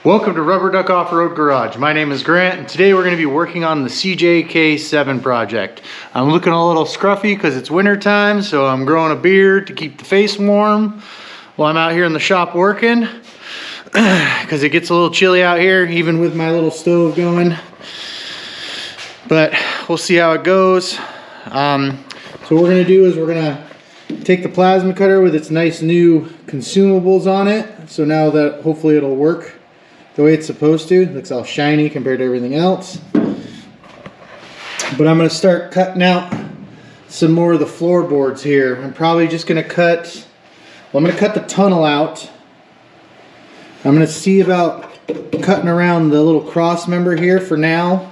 Welcome to Rubber Duck Off-Road Garage. My name is Grant, and today we're going to be working on the CJK7 project. I'm looking a little scruffy because it's winter time, so I'm growing a beard to keep the face warm while I'm out here in the shop working because it gets a little chilly out here, even with my little stove going. But we'll see how it goes. So what we're going to do is we're going to take the plasma cutter with its nice new consumables on it. So now that hopefully it'll work the way it's supposed to. It looks all shiny compared to everything else. But I'm going to start cutting out some more of the floorboards here. I'm probably just going to cut, well, I'm going to cut the tunnel out. I'm going to see about cutting around the little cross member here for now,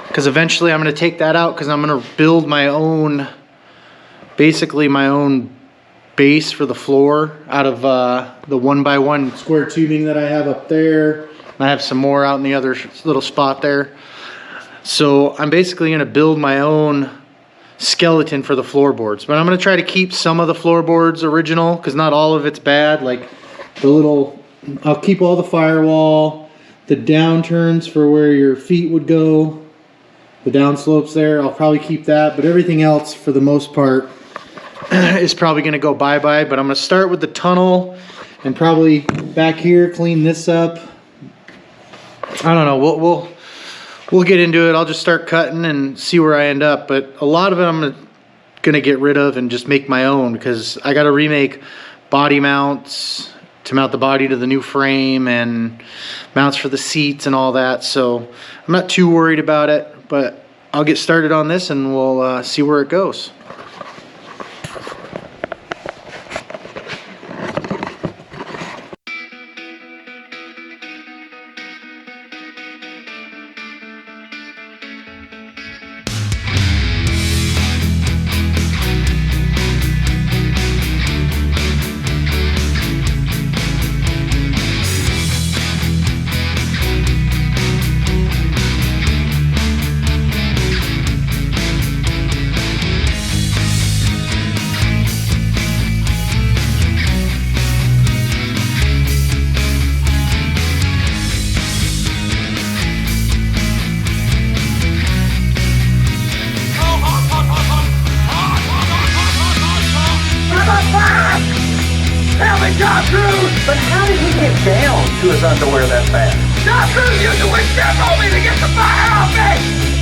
because eventually I'm going to take that out because I'm going to build my own, basically my own base for the floor out of the 1x1 square tubing that I have up there. And I have some more out in the other little spot there. So I'm basically going to build my own skeleton for the floorboards. But I'm going to try to keep some of the floorboards original because not all of it's bad. Like the little, I'll keep all the firewall, the downturns for where your feet would go, the down slopes there, I'll probably keep that. But everything else for the most part is probably going to go bye-bye. But I'm going to start with the tunnel and probably back here clean this up. I don't know, we'll get into it. I'll just start cutting and see where I end up. But a lot of it I'm going to get rid of and just make my own, because I got to remake body mounts to mount the body to the new frame and mounts for the seats and all that. So I'm not too worried about it, but I'll get started on this and we'll see where it goes. Tom Cruise! But how did he get down to his underwear that fast? Tom Cruise used the windshield on me to get the fire off me!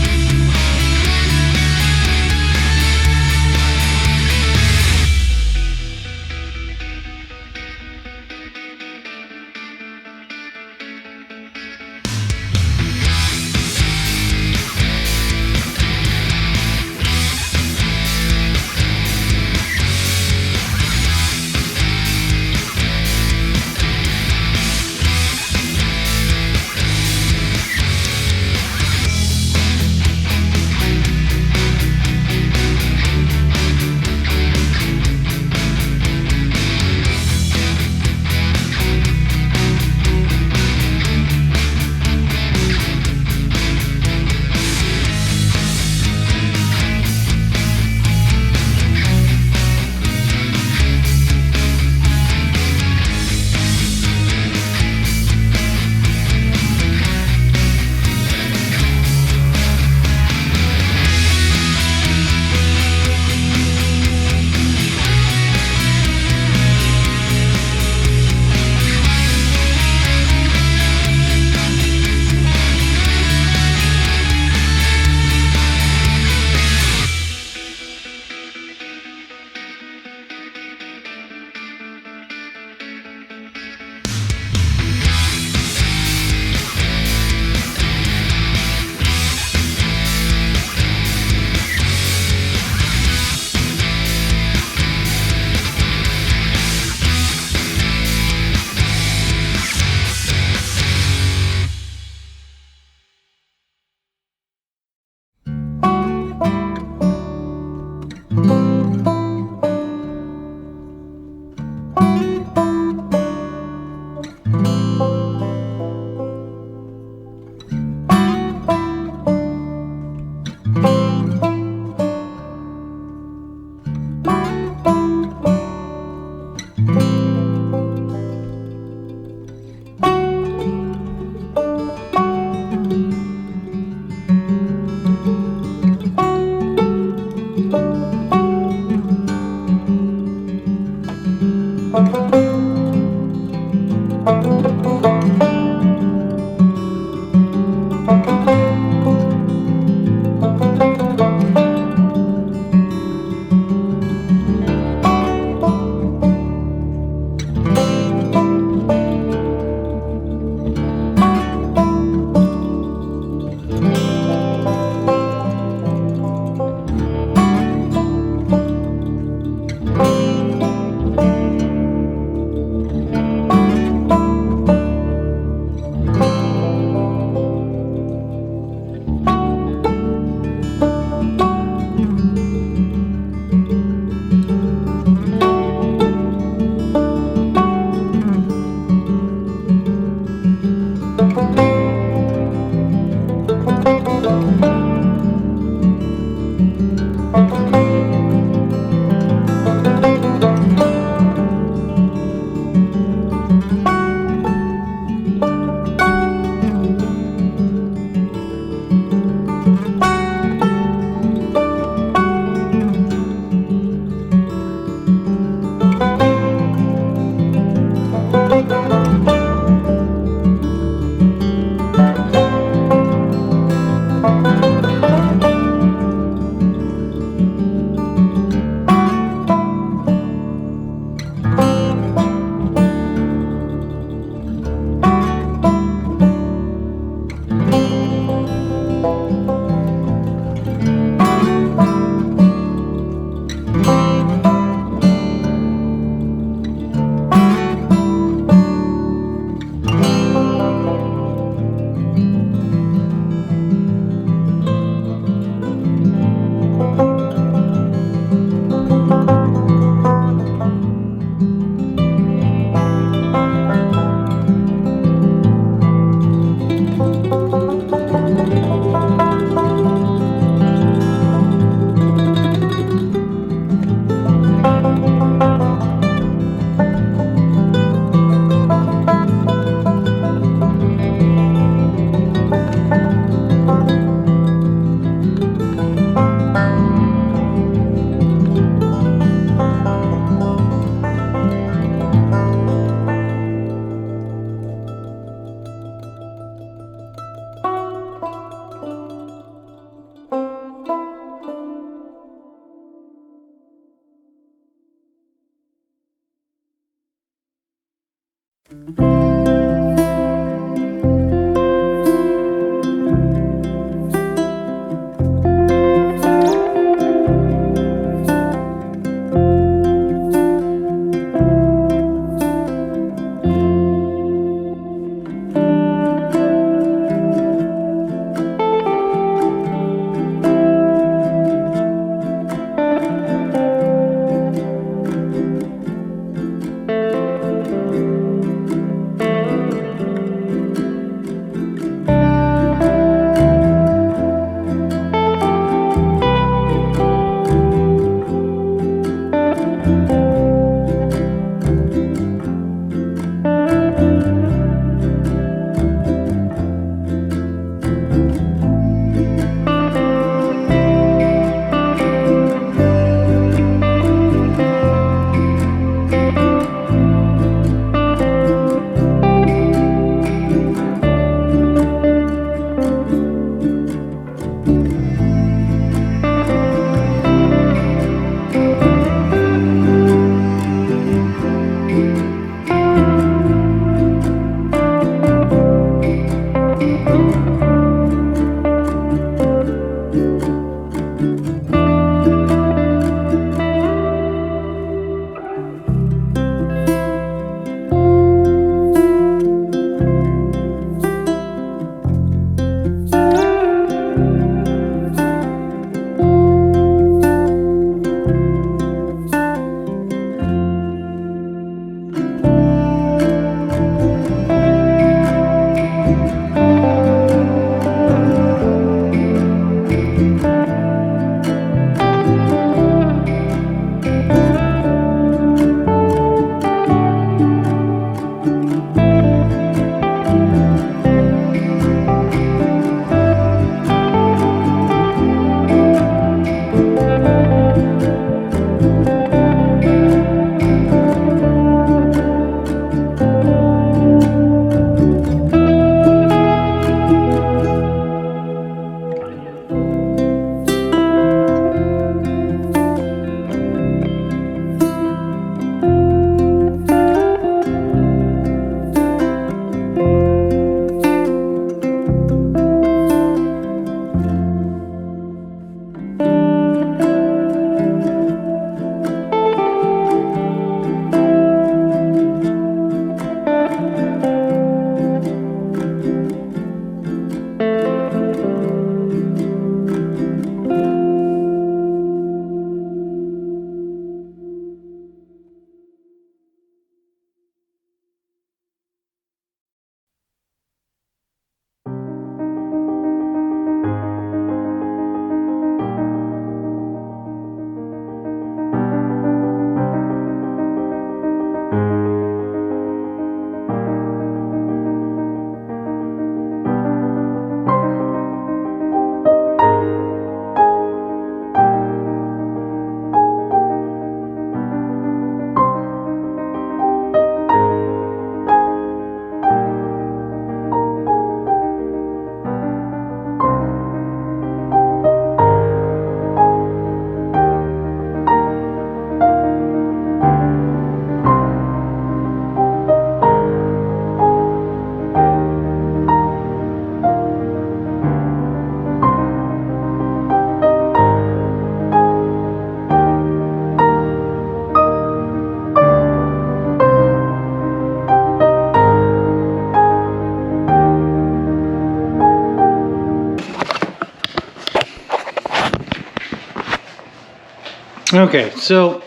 Okay, so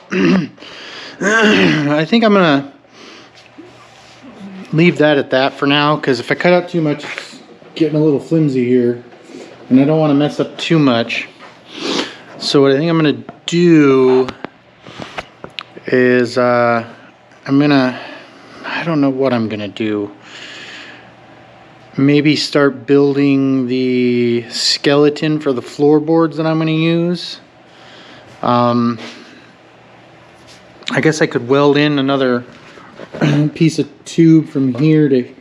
I think I'm gonna leave that at that for now, because if I cut out too much, it's getting a little flimsy here, and I don't want to mess up too much. So what I think I'm gonna do is I don't know what I'm gonna do. Maybe start building the skeleton for the floorboards that I'm gonna use. I guess I could weld in another piece of tube from here to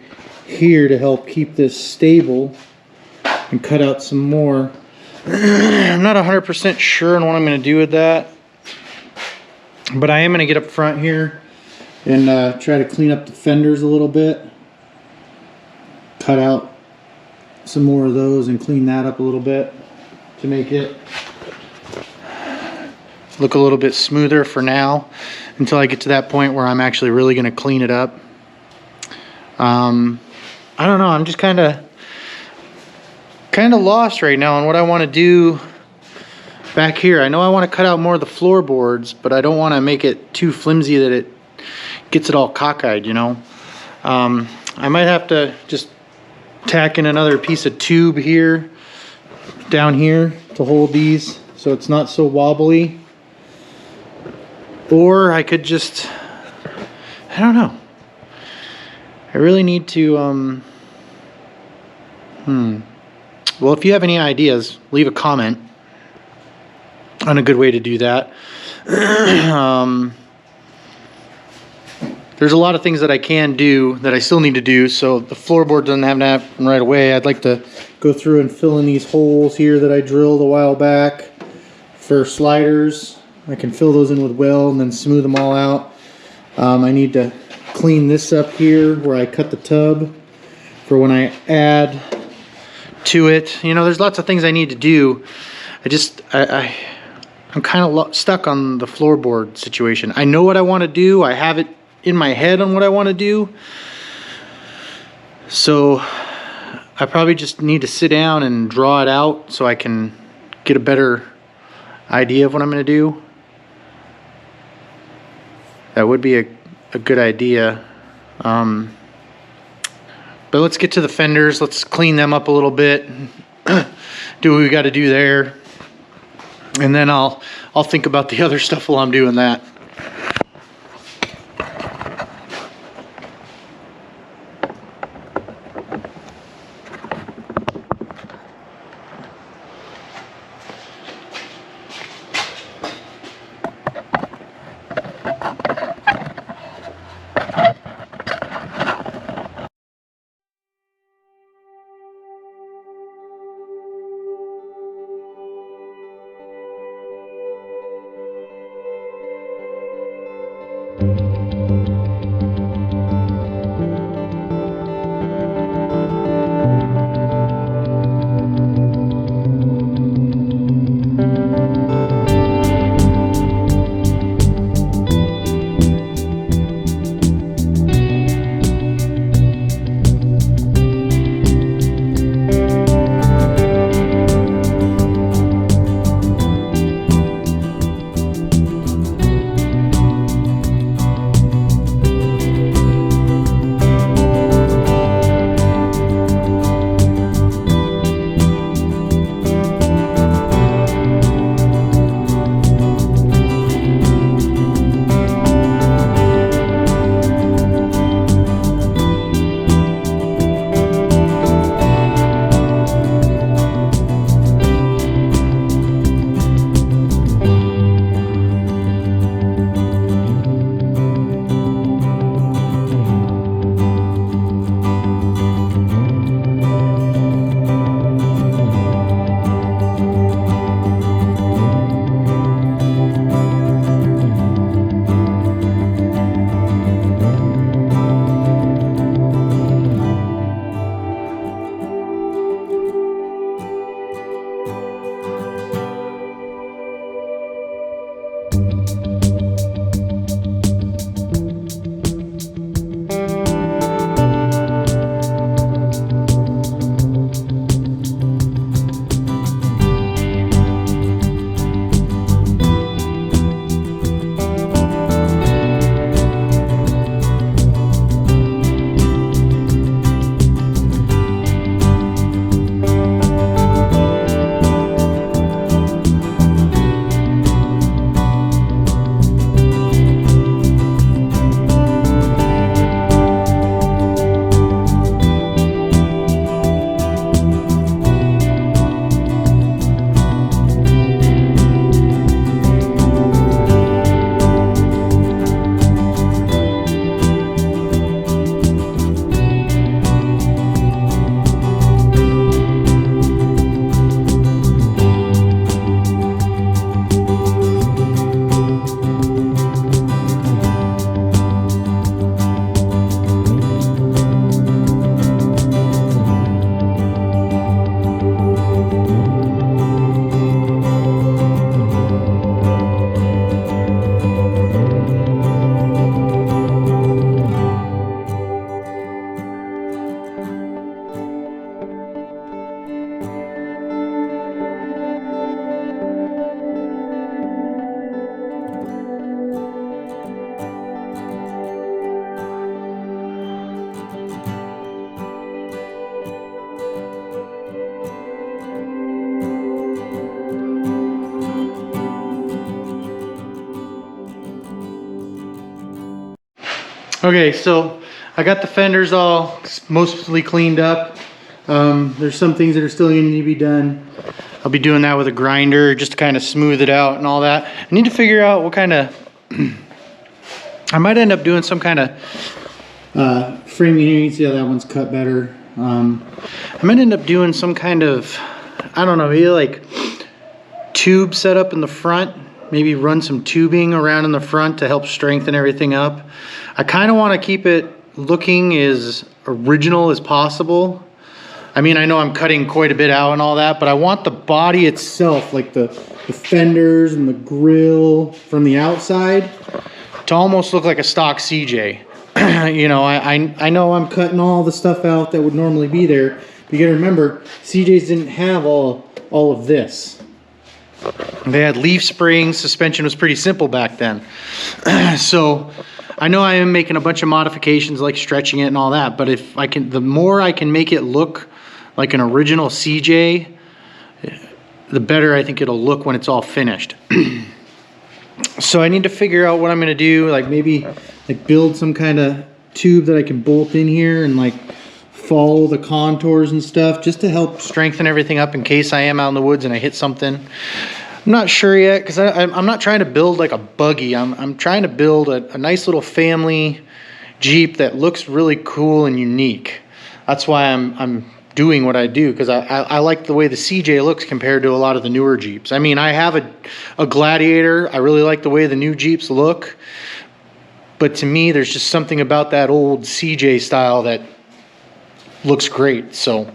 here to help keep this stable, and cut out some more. I'm not 100% sure on what I'm going to do with that, but I am going to get up front here and try to clean up the fenders a little bit, cut out some more of those and clean that up a little bit to make it look a little bit smoother for now, until I get to that point where I'm actually really going to clean it up. I don't know, I'm just kind of lost right now on what I want to do back here. I know I want to cut out more of the floorboards, but I don't want to make it too flimsy that it gets it all cockeyed, you know. I might have to just tack in another piece of tube here, down here, to hold these so it's not so wobbly. Or I could just, I don't know. I really need to, well, if you have any ideas, leave a comment on a good way to do that. There's a lot of things that I can do that I still need to do, so the floorboard doesn't have to happen right away. I'd like to go through and fill in these holes here that I drilled a while back for sliders. I can fill those in with weld and then smooth them all out. I need to clean this up here where I cut the tub for when I add to it. You know, there's lots of things I need to do. I'm kind of stuck on the floorboard situation. I know what I want to do. I have it in my head on what I want to do. So I probably just need to sit down and draw it out so I can get a better idea of what I'm going to do. That would be a good idea. But let's get to the fenders. Let's clean them up a little bit. Do what we got to do there. And then I'll think about the other stuff while I'm doing that. Okay, so I got the fenders all mostly cleaned up. There's some things that are still needing to be done. I'll be doing that with a grinder just to kind of smooth it out and all that. I need to figure out what kind of, I might end up doing some kind of framing here. You can see how that one's cut better. I might end up doing some kind of, I don't know, maybe like tube setup in the front. Maybe run some tubing around in the front to help strengthen everything up. I kind of want to keep it looking as original as possible. I mean, I know I'm cutting quite a bit out and all that, but I want the body itself, like the fenders and the grill from the outside, to almost look like a stock CJ. You know, I know I'm cutting all the stuff out that would normally be there. But you gotta remember, CJs didn't have all of this. They had leaf springs. Suspension was pretty simple back then. So I know I am making a bunch of modifications like stretching it and all that, but if I can, the more I can make it look like an original CJ, the better I think it'll look when it's all finished. So I need to figure out what I'm gonna do, like maybe like build some kind of tube that I can bolt in here and like follow the contours and stuff just to help strengthen everything up in case I am out in the woods and I hit something. I'm not sure yet because I'm not trying to build like a buggy. I'm trying to build a nice little family Jeep that looks really cool and unique. That's why I'm doing what I do, because I like the way the CJ looks compared to a lot of the newer Jeeps. I mean, I have a Gladiator. I really like the way the new Jeeps look. But to me, there's just something about that old CJ style that looks great. So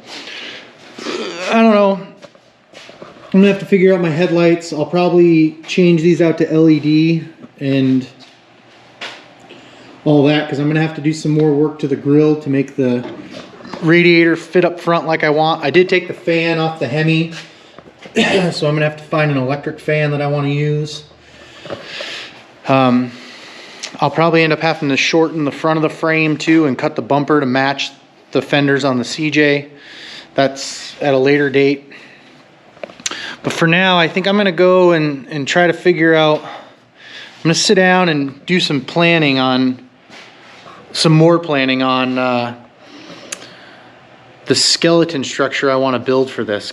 I don't know. I'm gonna have to figure out my headlights. I'll probably change these out to LED and all that, because I'm gonna have to do some more work to the grill to make the radiator fit up front like I want. I did take the fan off the Hemi, so I'm gonna have to find an electric fan that I want to use. I'll probably end up having to shorten the front of the frame too and cut the bumper to match the fenders on the CJ. That's at a later date. But for now, I think I'm gonna go and try to figure out, I'm gonna sit down and do some planning on, some more planning on the skeleton structure I want to build for this,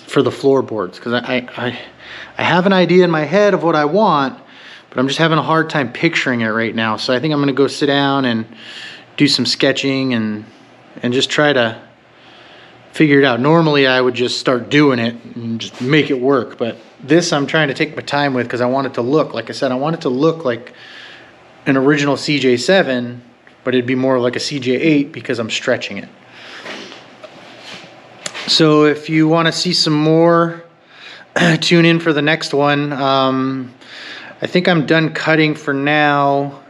for the floorboards, because I have an idea in my head of what I want, but I'm just having a hard time picturing it right now. So I think I'm gonna go sit down and do some sketching and just try to figure it out. Normally I would just start doing it and just make it work, but this I'm trying to take my time with because I want it to look, like I said, I want it to look like an original CJ7, but it'd be more like a CJ8 because I'm stretching it. So if you want to see some more, tune in for the next one. I think I'm done cutting for now.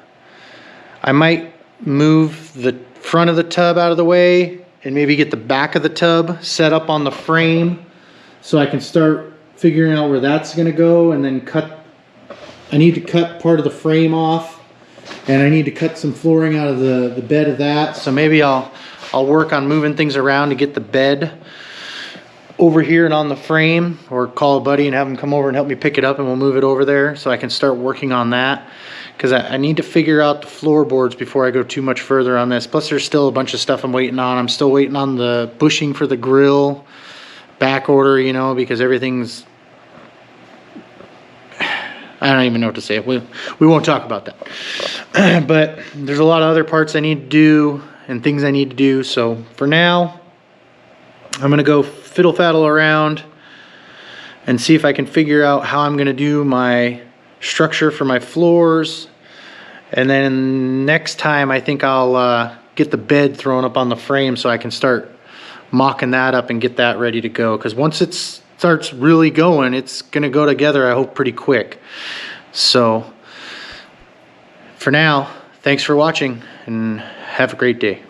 I might move the front of the tub out of the way and maybe get the back of the tub set up on the frame so I can start figuring out where that's gonna go, and then I need to cut part of the frame off, and I need to cut some flooring out of the bed of that. So maybe I'll work on moving things around to get the bed over here and on the frame, or call a buddy and have him come over and help me pick it up and we'll move it over there so I can start working on that. Because I need to figure out the floorboards before I go too much further on this. Plus there's still a bunch of stuff I'm waiting on. I'm still waiting on the bushing for the grill, back order, you know, because everything's, I don't even know what to say. We won't talk about that. But there's a lot of other parts I need to do and things I need to do. So for now, I'm gonna go fiddle faddle around and see if I can figure out how I'm gonna do my structure for my floors. And then next time I think I'll get the bed thrown up on the frame so I can start mocking that up and get that ready to go, because once it starts really going, it's gonna go together, I hope, pretty quick. So for now, thanks for watching and have a great day.